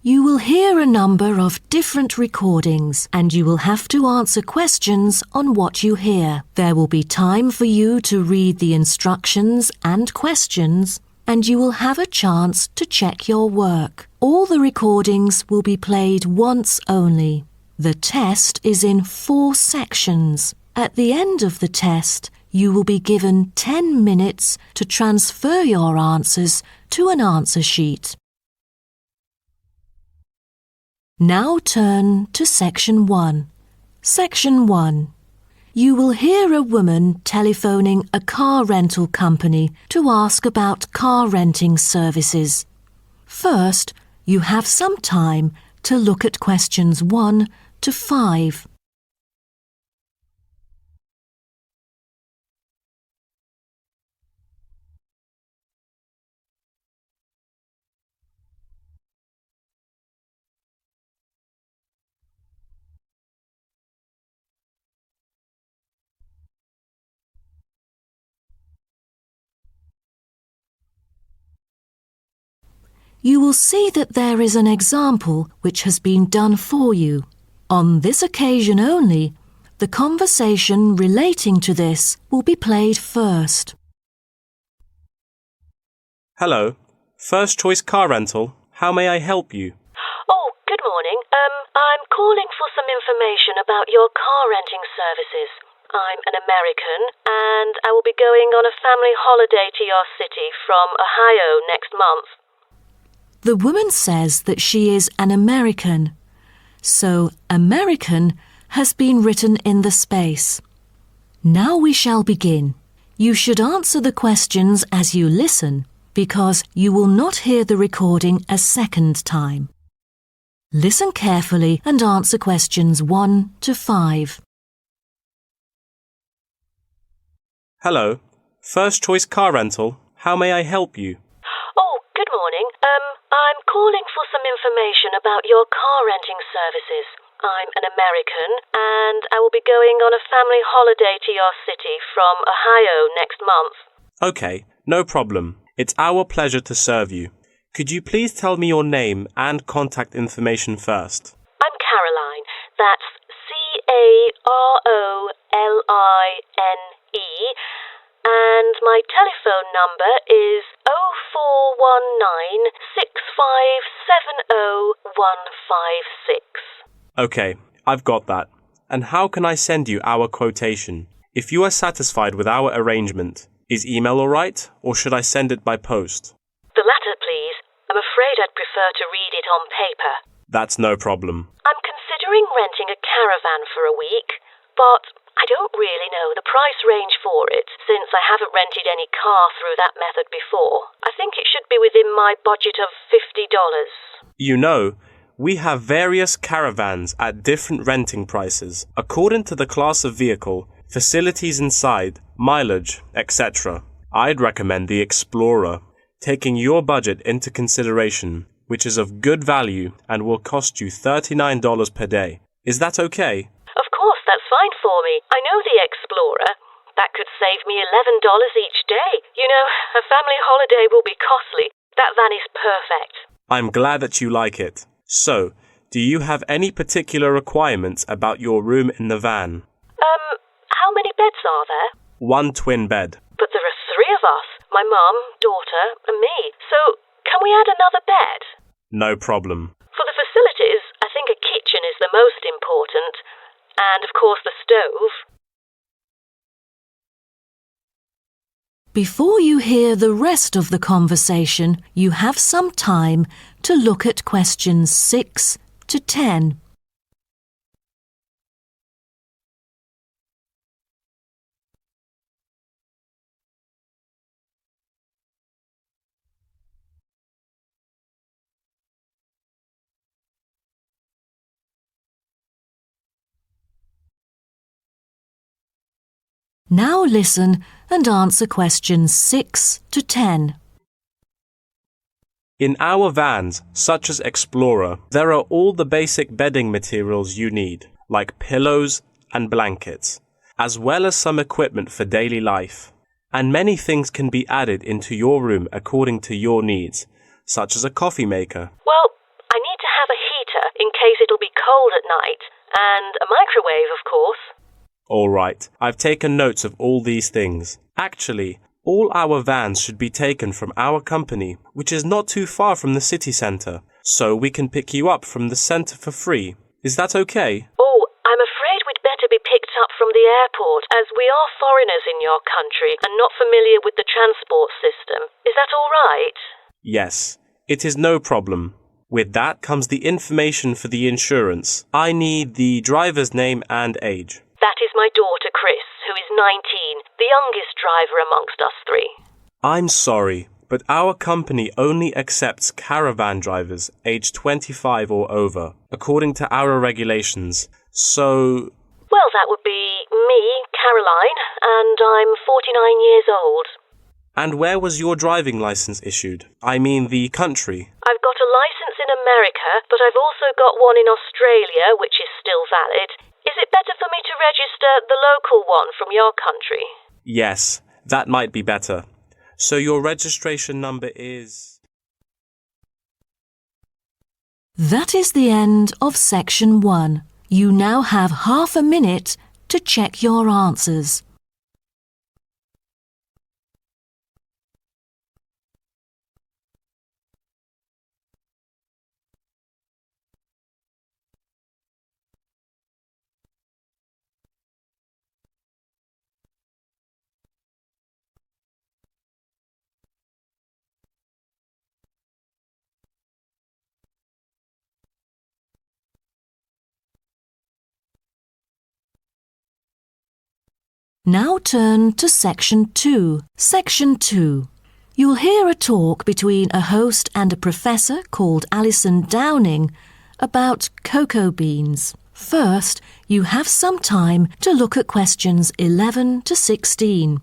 You will hear a number of different recordings and you will have to answer questions on what you hear. There will be time for you to read the instructions and questions, and you will have a chance to check your work. All the recordings will be played once only. The test is in 4 sections. At the end of the test, you will be given 10 minutes to transfer your answers to an answer sheet. Now turn to Section 1. Section 1. You will hear a woman telephoning a car rental company to ask about car renting services. First, you have some time to look at questions 1 to 5. You will see that there is an example which has been done for you. On this occasion only, the conversation relating to this will be played first. Hello, First Choice Car Rental. How may I help you? Oh, good morning. I'm calling for some information about your car renting services. I'm an American and I will be going on a family holiday to your city from Ohio next month. The woman says that she is an American, so American has been written in the space. Now we shall begin. You should answer the questions as you listen, because you will not hear the recording a second time. Listen carefully and answer questions 1 to 5. Hello, First Choice Car Rental. How may I help you? Oh, good morning. I'm calling for some information about your car renting services. I'm an American and I will be going on a family holiday to your city from Ohio next month. Okay, no problem. It's our pleasure to serve you. Could you please tell me your name and contact information first? I'm Caroline. That's Caroline. And my telephone number is 0419-6570-156. Okay, I've got that. And how can I send you our quotation? If you are satisfied with our arrangement, is email all right, or should I send it by post? The latter, please. I'm afraid I'd prefer to read it on paper. That's no problem. I'm considering renting a caravan for a week, but I don't really know the price range for it, since I haven't rented any car through that method before. I think it should be within my budget of $50. You know, we have various caravans at different renting prices, according to the class of vehicle, facilities inside, mileage, etc. I'd recommend the Explorer, taking your budget into consideration, which is of good value and will cost you $39 per day. Is that okay? Of course, that's fine for me. I know the Explorer. That could save me $11 each day. You know, a family holiday will be costly. That van is perfect. I'm glad that you like it. So, do you have any particular requirements about your room in the van? How many beds are there? 1 twin bed. But there are 3 of us. My mum, daughter, and me. So, can we add another bed? No problem. For the facilities, I think a kitchen is the most important. And, of course, the stove. Before you hear the rest of the conversation, you have some time to look at questions 6 to 10. Now listen and answer questions 6 to 10. In our vans, such as Explorer, there are all the basic bedding materials you need, like pillows and blankets, as well as some equipment for daily life. And many things can be added into your room according to your needs, such as a coffee maker. Well, I need to in case it'll be cold at night, and a microwave, of course. All right, I've taken notes of all these things. Actually, all our vans should be taken from our company, which is not too far from the city centre, so we can pick you up from the centre for free. Is that okay? Oh, I'm afraid we'd better be picked up from the airport, as we are foreigners in your country and not familiar with the transport system. Is that all right? Yes, it is no problem. With that comes the information for the insurance. I need the driver's name and age. That is my daughter, Chris, who is 19, the youngest driver amongst us three. I'm sorry, but our company only accepts caravan drivers aged 25 or over, according to our regulations. So... Well, that would be me, Caroline, and I'm 49 years old. And where was your driving license issued? I mean the country. I've got a license in America, but I've also got one in Australia, which is still valid. Is it better for me to register the local one from your country? Yes, that might be better. So your registration number is... That is the end of section 1. You now have half a minute to check your answers. Now turn to Section 2. Section 2. You'll hear a talk between a host and a professor called Alison Downing about cocoa beans. First, you have some time to look at questions 11 to 16.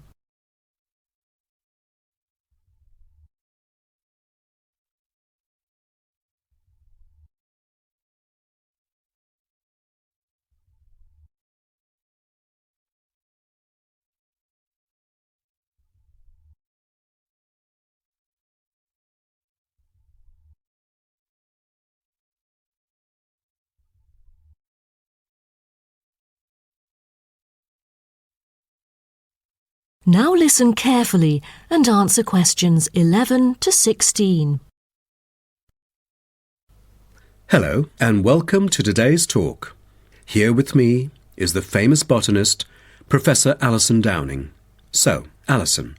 Now listen carefully and answer questions 11 to 16. Hello and welcome to today's talk. Here with me is the famous botanist, Professor Alison Downing. So, Alison,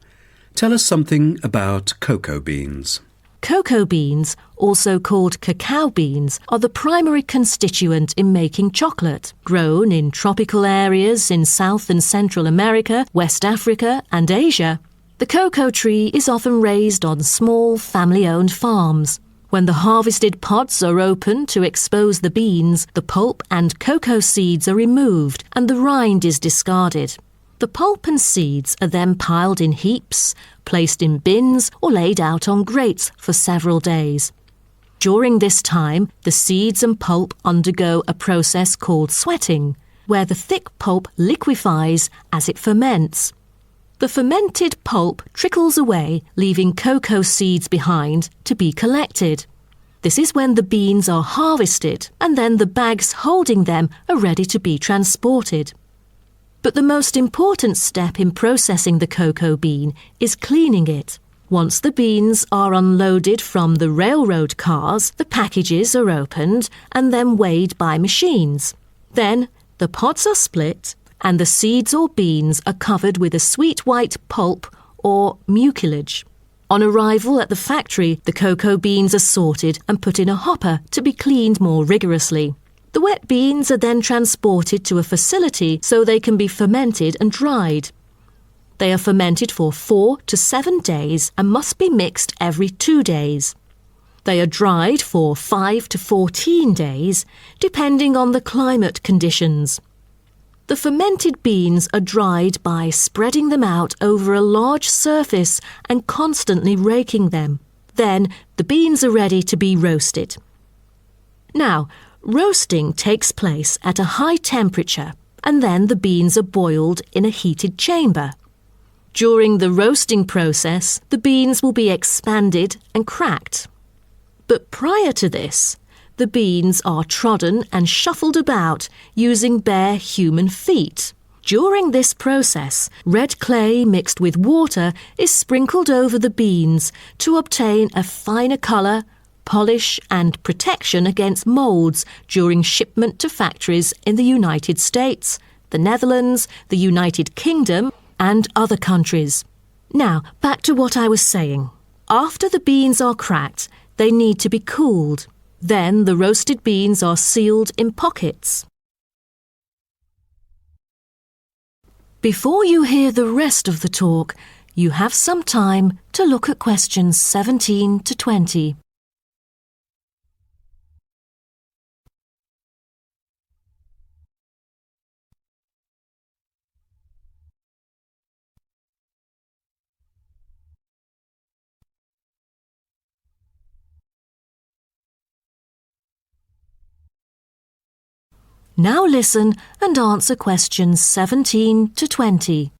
tell us something about cocoa beans. Cocoa beans, also called cacao beans, are the primary constituent in making chocolate. Grown in tropical areas in South and Central America, West Africa and Asia, the cocoa tree is often raised on small family-owned farms. When the harvested pods are opened to expose the beans, the pulp and cocoa seeds are removed and the rind is discarded. The pulp and seeds are then piled in heaps, placed in bins or laid out on grates for several days. During this time, the seeds and pulp undergo a process called sweating, where the thick pulp liquefies as it ferments. The fermented pulp trickles away, leaving cocoa seeds behind to be collected. This is when the beans are harvested, and then the bags holding them are ready to be transported. But the most important step in processing the cocoa bean is cleaning it. Once the beans are unloaded from the railroad cars, the packages are opened and then weighed by machines. Then the pods are split and the seeds or beans are covered with a sweet white pulp or mucilage. On arrival at the factory, the cocoa beans are sorted and put in a hopper to be cleaned more rigorously. The wet beans are then transported to a facility so they can be fermented and dried. They are fermented for 4 to 7 days and must be mixed every 2 days. They are dried for 5 to 14 days, depending on the climate conditions. The fermented beans are dried by spreading them out over a large surface and constantly raking them. Then the beans are ready to be roasted. Now, roasting takes place at a high temperature, and then the beans are boiled in a heated chamber. During the roasting process, the beans will be expanded and cracked. But prior to this, the beans are trodden and shuffled about using bare human feet. During this process, red clay mixed with water is sprinkled over the beans to obtain a finer colour, polish and protection against moulds during shipment to factories in the United States, the Netherlands, the United Kingdom and other countries. Now, back to what I was saying. After the beans are cracked, they need to be cooled. Then the roasted beans are sealed in pockets. Before you hear the rest of the talk, you have some time to look at questions 17 to 20. Now listen and answer questions 17 to 20.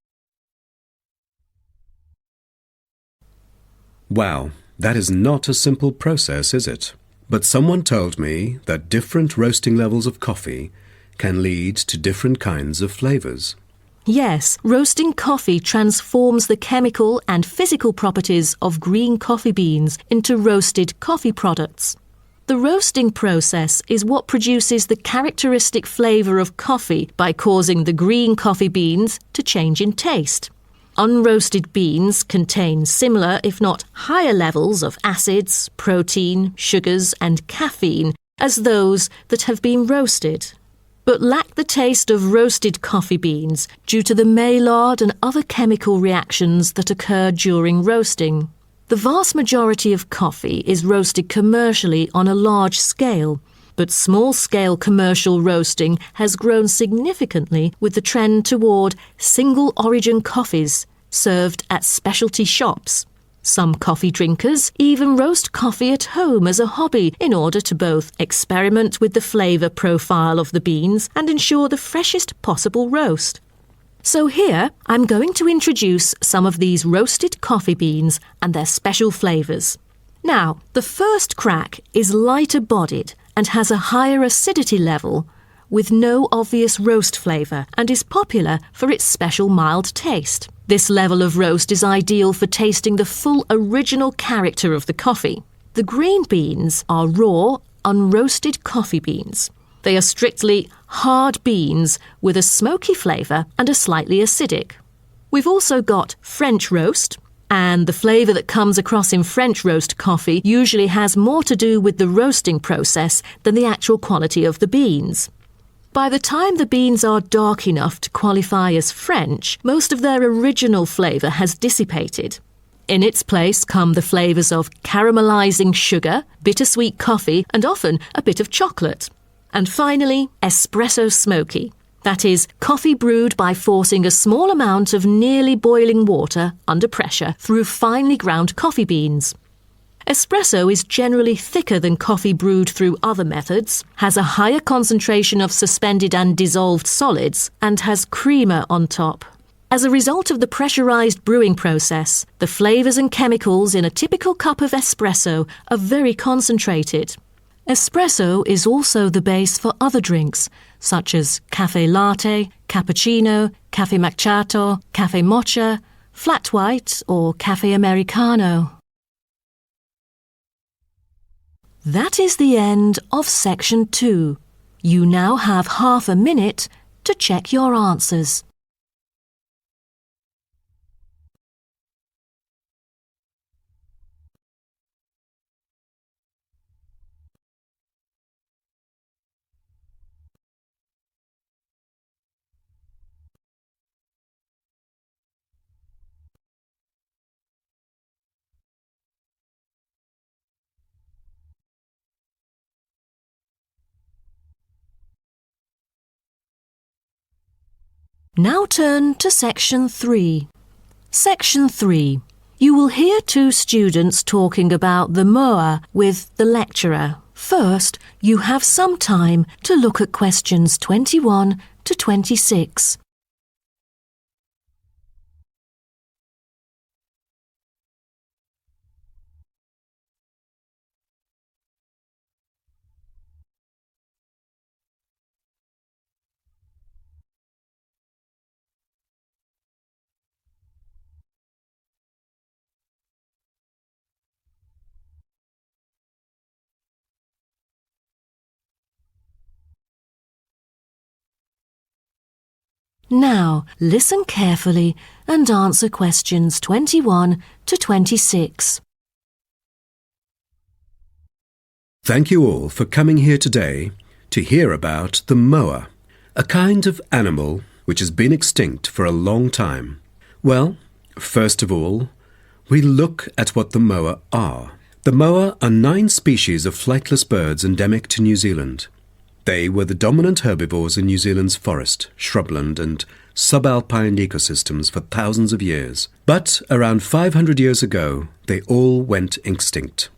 Wow, that is not a simple process, is it? But someone told me that different roasting levels of coffee can lead to different kinds of flavours. Yes, roasting coffee transforms the chemical and physical properties of green coffee beans into roasted coffee products. The roasting process is what produces the characteristic flavour of coffee by causing the green coffee beans to change in taste. Unroasted beans contain similar, if not higher levels of acids, protein, sugars and caffeine as those that have been roasted, but lack the taste of roasted coffee beans due to the Maillard and other chemical reactions that occur during roasting. The vast majority of coffee is roasted commercially on a large scale, but small-scale commercial roasting has grown significantly with the trend toward single-origin coffees served at specialty shops. Some coffee drinkers even roast coffee at home as a hobby in order to both experiment with the flavour profile of the beans and ensure the freshest possible roast. So here, I'm going to introduce some of these roasted coffee beans and their special flavours. Now, the first crack is lighter bodied and has a higher acidity level with no obvious roast flavour and is popular for its special mild taste. This level of roast is ideal for tasting the full original character of the coffee. The green beans are raw, unroasted coffee beans. They are strictly hard beans with a smoky flavour and are slightly acidic. We've also got French roast, and the flavour that comes across in French roast coffee usually has more to do with the roasting process than the actual quality of the beans. By the time the beans are dark enough to qualify as French, most of their original flavour has dissipated. In its place come the flavours of caramelising sugar, bittersweet coffee, and often a bit of chocolate. And finally, espresso smoky. That is, coffee brewed by forcing a small amount of nearly boiling water under pressure through finely ground coffee beans. Espresso is generally thicker than coffee brewed through other methods, has a higher concentration of suspended and dissolved solids, and has creamer on top. As a result of the pressurised brewing process, the flavours and chemicals in a typical cup of espresso are very concentrated. Espresso is also the base for other drinks, such as cafe latte, cappuccino, cafe macchiato, cafe mocha, flat white or cafe americano. That is the end of section 2. You now have half a minute to check your answers. Now turn to section 3. Section 3. You will hear two students talking about the moa with the lecturer. First, you have some time to look at questions 21 to 26. Now, listen carefully and answer questions 21 to 26. Thank you all for coming here today to hear about the moa, a kind of animal which has been extinct for a long time. Well, first of all, we look at what the moa are. The moa are 9 species of flightless birds endemic to New Zealand. They were the dominant herbivores in New Zealand's forest, shrubland and subalpine ecosystems for thousands of years. But around 500 years ago, they all went extinct.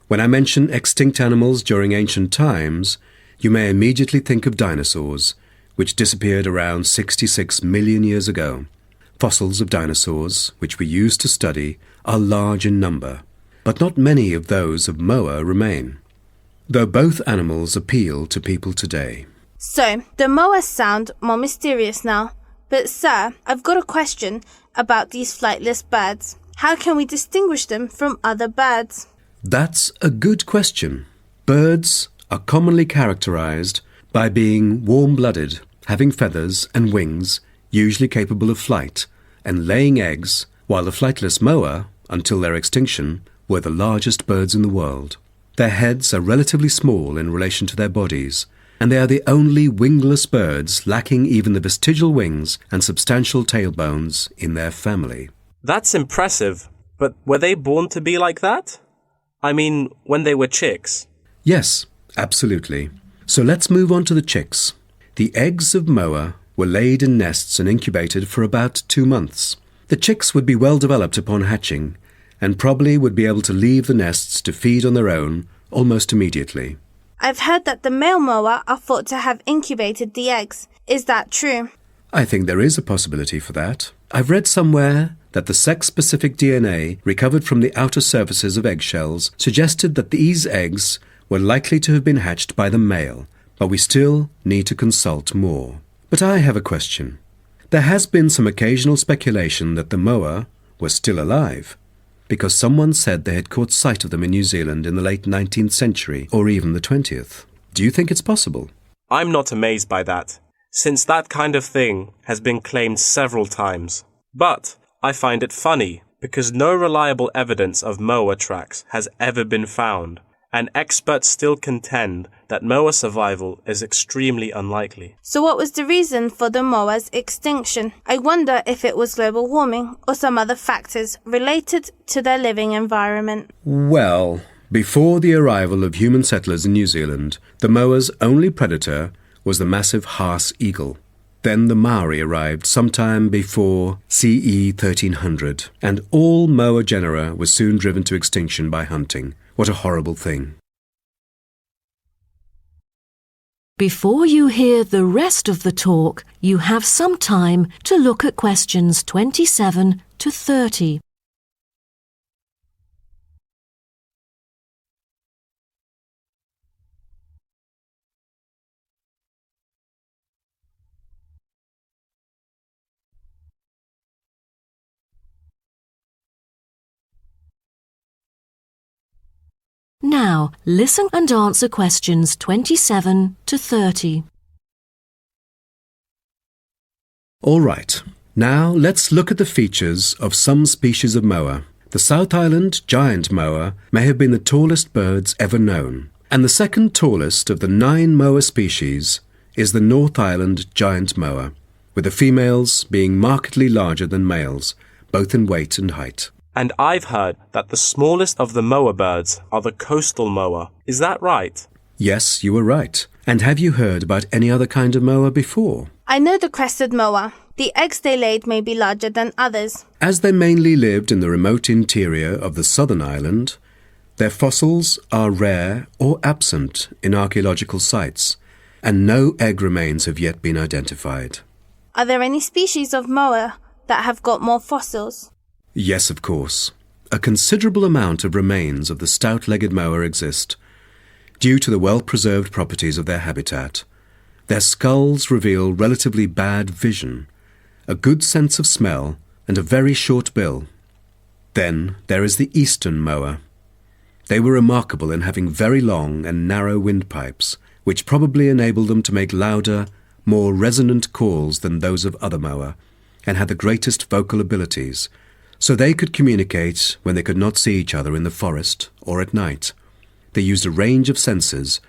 When I mention extinct animals during ancient times, you may immediately think of dinosaurs, which disappeared around 66 million years ago. Fossils of dinosaurs, which we use to study, are large in number, but not many of those of moa remain, though both animals appeal to people today. So, the moas sound more mysterious now. But sir, I've got a question about these flightless birds. How can we distinguish them from other birds? That's a good question. Birds are commonly characterized by being warm-blooded, having feathers and wings, usually capable of flight, and laying eggs, while the flightless moa, until their extinction, were the largest birds in the world. Their heads are relatively small in relation to their bodies, and they are the only wingless birds lacking even the vestigial wings and substantial tailbones in their family. That's impressive, but were they born to be like that? I mean, when they were chicks. Yes, absolutely. So let's move on to the chicks. The eggs of moa were laid in nests and incubated for about 2 months. The chicks would be well developed upon hatching, and probably would be able to leave the nests to feed on their own almost immediately. I've heard that the male moa are thought to have incubated the eggs. Is that true? I think there is a possibility for that. I've read somewhere that the sex-specific DNA recovered from the outer surfaces of eggshells suggested that these eggs were likely to have been hatched by the male, but we still need to consult more. But I have a question. There has been some occasional speculation that the moa were still alive, because someone said they had caught sight of them in New Zealand in the late 19th century or even the 20th. Do you think it's possible? I'm not amazed by that, since that kind of thing has been claimed several times. But I find it funny because no reliable evidence of moa tracks has ever been found, and experts still contend that moa survival is extremely unlikely. So what was the reason for the moa's extinction? I wonder if it was global warming or some other factors related to their living environment. Well, before the arrival of human settlers in New Zealand, the moa's only predator was the massive Haas eagle. Then the Maori arrived sometime before CE 1300, and all moa genera were soon driven to extinction by hunting. What a horrible thing. Before you hear the rest of the talk, you have some time to look at questions 27 to 30. Now, listen and answer questions 27 to 30. All right, now let's look at the features of some species of moa. The South Island giant moa may have been the tallest birds ever known, and the second tallest of the 9 moa species is the North Island giant moa, with the females being markedly larger than males, both in weight and height. And I've heard that the smallest of the moa birds are the coastal moa. Is that right? Yes, you were right. And have you heard about any other kind of moa before? I know the crested moa. The eggs they laid may be larger than others. As they mainly lived in the remote interior of the southern island, their fossils are rare or absent in archaeological sites, and no egg remains have yet been identified. Are there any species of moa that have got more fossils? Yes, of course. A considerable amount of remains of the stout-legged moa exist, due to the well-preserved properties of their habitat. Their skulls reveal relatively bad vision, a good sense of smell, and a very short bill. Then there is the eastern moa. They were remarkable in having very long and narrow windpipes, which probably enabled them to make louder, more resonant calls than those of other moa, and had the greatest vocal abilities, so they could communicate when they could not see each other in the forest or at night. They used a range of senses,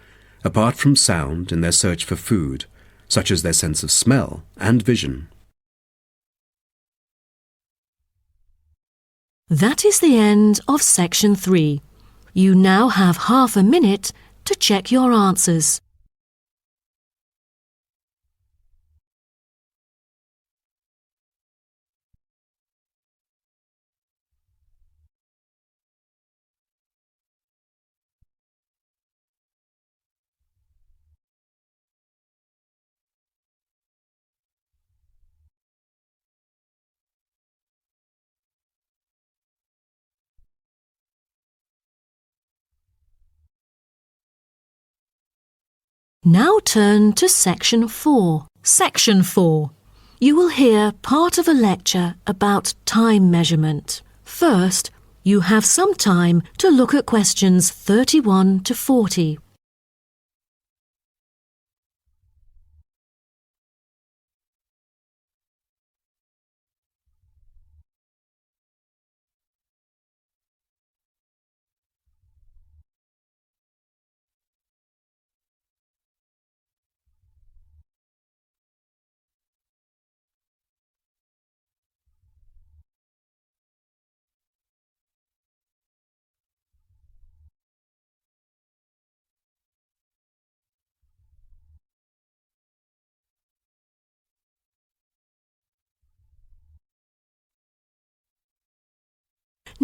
apart from sound, in their search for food, such as their sense of smell and vision. That is the end of section 3. You now have half a minute to check your answers. Now turn to section 4. Section 4. You will hear part of a lecture about time measurement. First, you have some time to look at questions 31 to 40.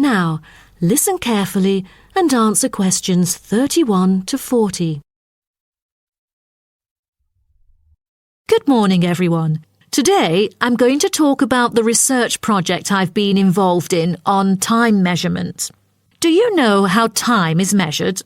Now, listen carefully and answer questions 31 to 40. Good morning, everyone. Today, I'm going to talk about the research project I've been involved in on time measurement. Do you know how time is measured?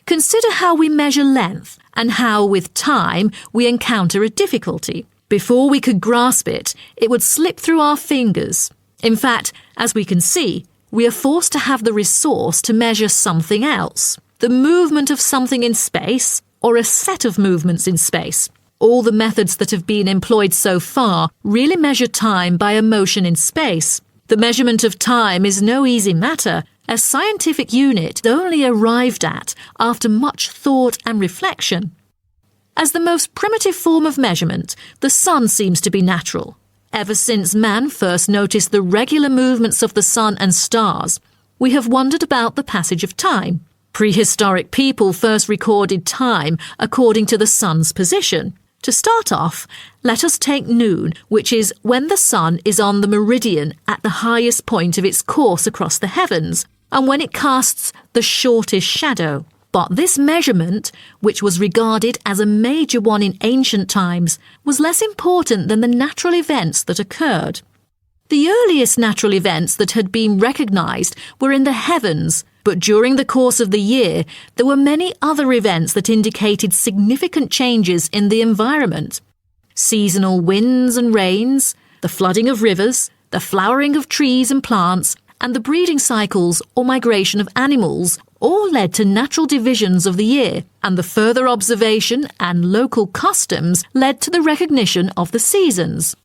Consider how we measure length and how, with time, we encounter a difficulty. Before we could grasp it, it would slip through our fingers. In fact, as we can see, we are forced to have the resource to measure something else, the movement of something in space or a set of movements in space. All the methods that have been employed so far really measure time by a motion in space. The measurement of time is no easy matter, a scientific unit only arrived at after much thought and reflection. As the most primitive form of measurement, the sun seems to be natural. Ever since man first noticed the regular movements of the sun and stars, we have wondered about the passage of time. Prehistoric people first recorded time according to the sun's position. To start off, let us take noon, which is when the sun is on the meridian at the highest point of its course across the heavens, and when it casts the shortest shadow. But this measurement, which was regarded as a major one in ancient times, was less important than the natural events that occurred. The earliest natural events that had been recognised were in the heavens, but during the course of the year, there were many other events that indicated significant changes in the environment. Seasonal winds and rains, the flooding of rivers, the flowering of trees and plants, and the breeding cycles or migration of animals all led to natural divisions of the year, and the further observation and local customs led to the recognition of the seasons.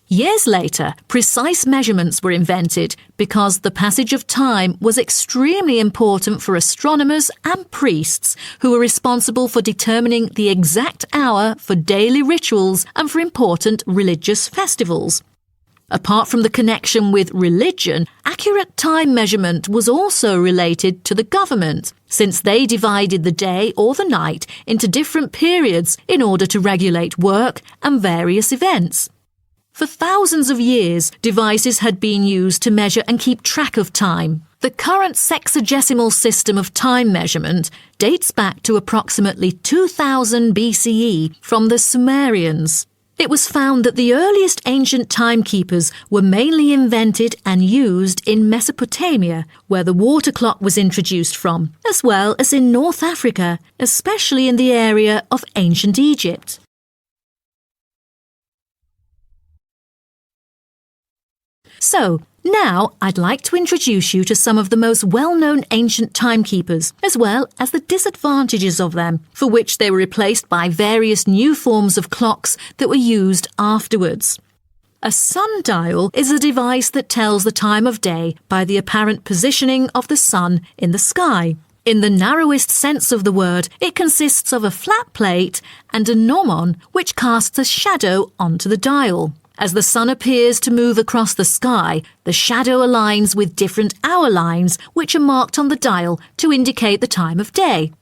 Years later, precise measurements were invented because the passage of time was extremely important for astronomers and priests who were responsible for determining the exact hour for daily rituals and for important religious festivals. Apart from the connection with religion, accurate time measurement was also related to the government, since they divided the day or the night into different periods in order to regulate work and various events. For thousands of years, devices had been used to measure and keep track of time. The current sexagesimal system of time measurement dates back to approximately 2000 BCE from the Sumerians. It was found that the earliest ancient timekeepers were mainly invented and used in Mesopotamia, where the water clock was introduced from, as well as in North Africa, especially in the area of ancient Egypt. So, now I'd like to introduce you to some of the most well-known ancient timekeepers, as well as the disadvantages of them, for which they were replaced by various new forms of clocks that were used afterwards. A sundial is a device that tells the time of day by the apparent positioning of the sun in the sky. In the narrowest sense of the word, it consists of a flat plate and a gnomon which casts a shadow onto the dial. As the sun appears to move across the sky, the shadow aligns with different hour lines which are marked on the dial to indicate the time of day.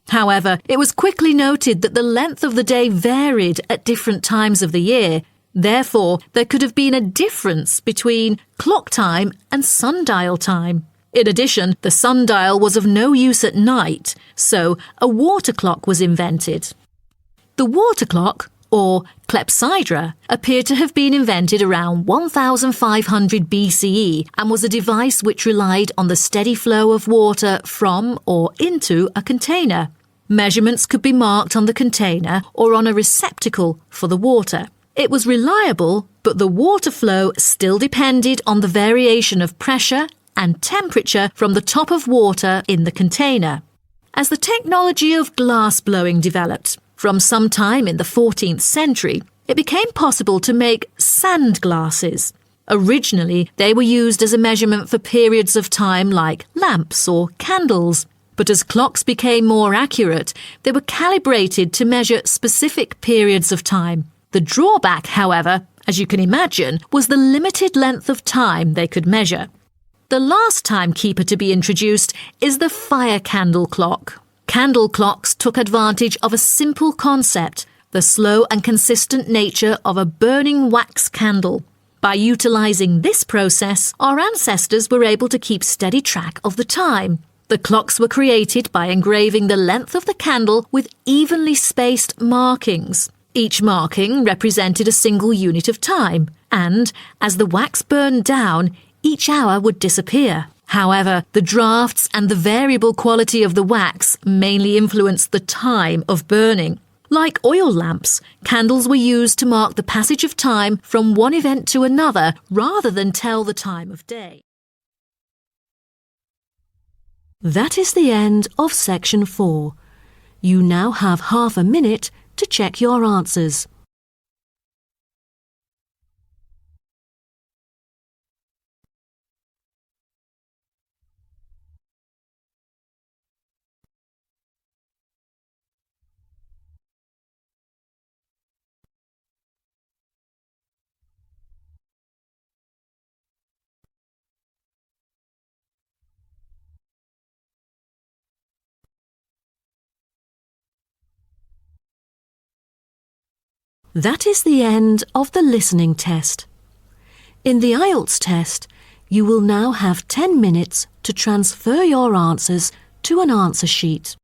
However, it was quickly noted that the length of the day varied at different times of the year. Therefore, there could have been a difference between clock time and sundial time. In addition, the sundial was of no use at night, so a water clock was invented. The water clock, or clepsydra, appeared to have been invented around 1500 BCE and was a device which relied on the steady flow of water from or into a container. Measurements could be marked on the container or on a receptacle for the water. It was reliable, but the water flow still depended on the variation of pressure and temperature from the top of water in the container. As the technology of glass blowing developed, from some time in the 14th century, it became possible to make sand glasses. Originally, they were used as a measurement for periods of time like lamps or candles. But as clocks became more accurate, they were calibrated to measure specific periods of time. The drawback, however, as you can imagine, was the limited length of time they could measure. The last timekeeper to be introduced is the fire candle clock. Candle clocks took advantage of a simple concept, the slow and consistent nature of a burning wax candle. By utilising this process, our ancestors were able to keep steady track of the time. The clocks were created by engraving the length of the candle with evenly spaced markings. Each marking represented a single unit of time, and as the wax burned down, each hour would disappear. However, the drafts and the variable quality of the wax mainly influenced the time of burning. Like oil lamps, candles were used to mark the passage of time from one event to another rather than tell the time of day. That is the end of section 4. You now have half a minute to check your answers. That is the end of the listening test. In the Ielts test, you will now have 10 minutes to transfer your answers to an answer sheet.